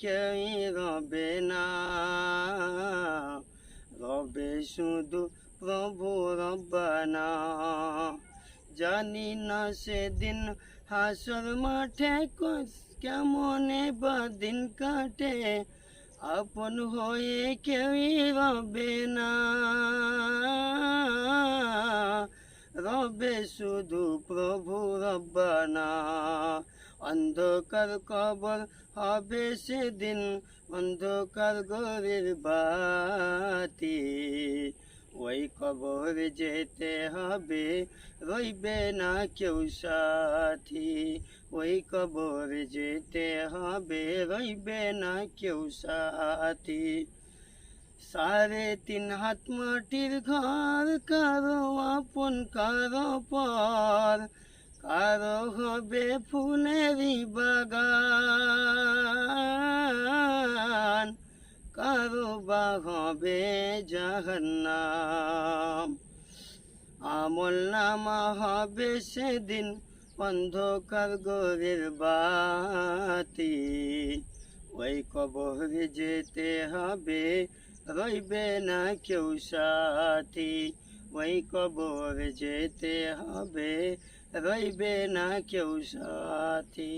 কেউই রবে না, রবে শুধু প্রভু রব্বানা। জানি না সেদিন হাসর মাঠে কেমনে বা দিন কাটে, আপন হয়ে কেউই রবে না, রবে শুধু প্রভু রব্বানা। অন্ধকার কবর হবে সেদিন, অন্ধকার ঘরের বাতি, ওই কবর যেতে হবে, রইবে না কেউ সাথী। ওই কবর যেতে হবে, রইবে না কেউ সাথী। 3.5 হাত মাটির ঘর, কারো আপন কারো পর, কারো হবে ফুলেরই বাগান, কারো বা হবে জাহান্নাম। আমলনামা হবে সেদিন অন্ধকার ঘরের বাতি, ওই কবর যেতে হবে, রইবে না কেউ সাথী। ওই কবর যেতে হবে, রইবে না কেউ সাথী।